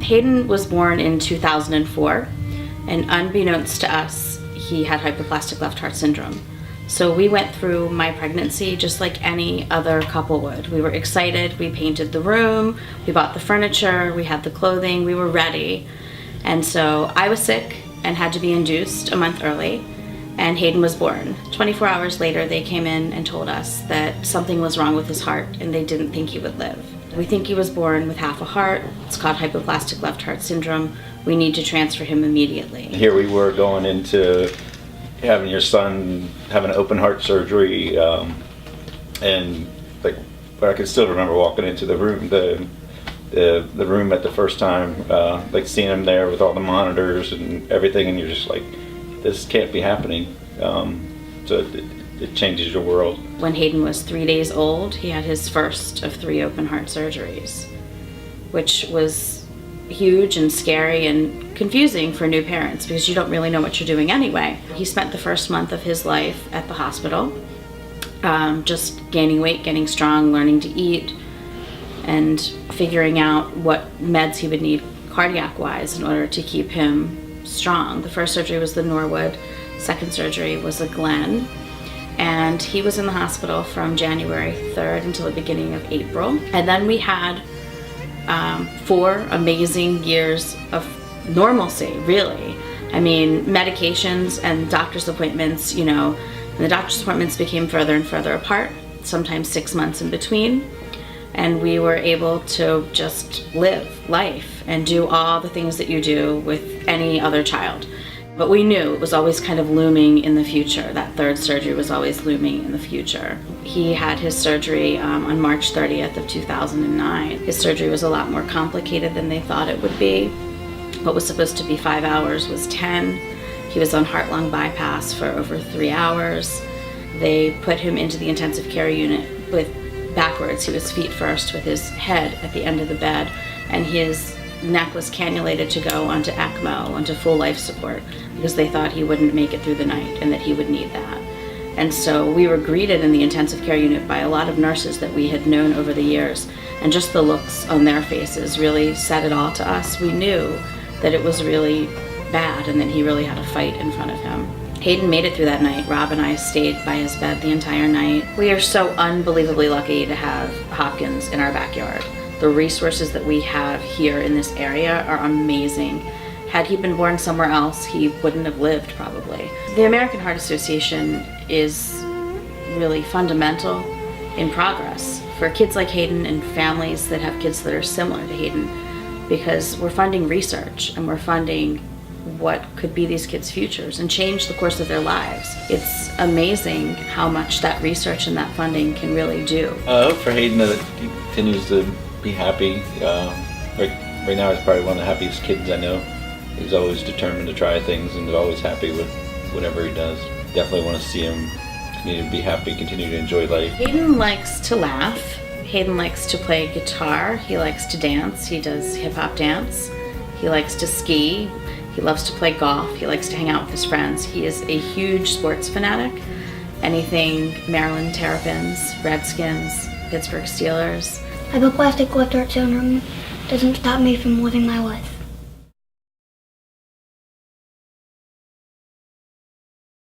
Hayden was born in 2004, and unbeknownst to us, he had hypoplastic left heart syndrome. So we went through my pregnancy just like any other couple would. We were excited, we painted the room, we bought the furniture, we had the clothing, we were ready. And so I was sick and had to be induced a month early, and Hayden was born. 24 hours later, they came in and told us that something was wrong with his heart and they didn't think he would live. We think he was born with half a heart. It's called hypoplastic left heart syndrome. We need to transfer him immediately. Here we were going into having your son have an open heart surgery, and like, but I can still remember walking into the room, the room at the first time, like seeing him there with all the monitors and everything, and you're just like, this can't be happening. So it changes your world. When Hayden was 3 days old, he had his first of 3 open heart surgeries, which was huge and scary and confusing for new parents because you don't really know what you're doing anyway. He spent the first month of his life at the hospital, just gaining weight, getting strong, learning to eat, and figuring out what meds he would need cardiac-wise in order to keep him strong. The first surgery was the Norwood, second surgery was a Glenn, and he was in the hospital from January 3rd until the beginning of April. And then we had 4 amazing years of normalcy, really. I mean, medications and doctor's appointments, you know, and the doctor's appointments became further and further apart, sometimes 6 months in between. And we were able to just live life and do all the things that you do with any other child. But we knew it was always kind of looming in the future. That third surgery was always looming in the future. He had his surgery on March 30th of 2009. His surgery was a lot more complicated than they thought it would be. What was supposed to be 5 hours was 10. He was on heart-lung bypass for over 3 hours. They put him into the intensive care unit with backwards. He was feet first with his head at the end of the bed, and his neck was cannulated to go onto ECMO, onto full life support, because they thought he wouldn't make it through the night and that he would need that. And so we were greeted in the intensive care unit by a lot of nurses that we had known over the years, and just the looks on their faces really said it all to us. We knew that it was really bad and that he really had a fight in front of him. Hayden made it through that night. Rob and I stayed by his bed the entire night. We are so unbelievably lucky to have Hopkins in our backyard. The resources that we have here in this area are amazing. Had he been born somewhere else, he wouldn't have lived, probably. The American Heart Association is really fundamental in progress for kids like Hayden and families that have kids that are similar to Hayden, because we're funding research and we're funding what could be these kids' futures and change the course of their lives. It's amazing how much that research and that funding can really do. I hope for Hayden that he continues to be happy. Right now he's probably one of the happiest kids I know. He's always determined to try things and is always happy with whatever he does. Definitely want to see him continue to be happy, continue to enjoy life. Hayden likes to laugh. Hayden likes to play guitar. He likes to dance. He does hip-hop dance. He likes to ski. He loves to play golf. He likes to hang out with his friends. He is a huge sports fanatic. Anything Maryland Terrapins, Redskins, Pittsburgh Steelers. Hypoplastic left heart syndrome doesn't stop me from living my life.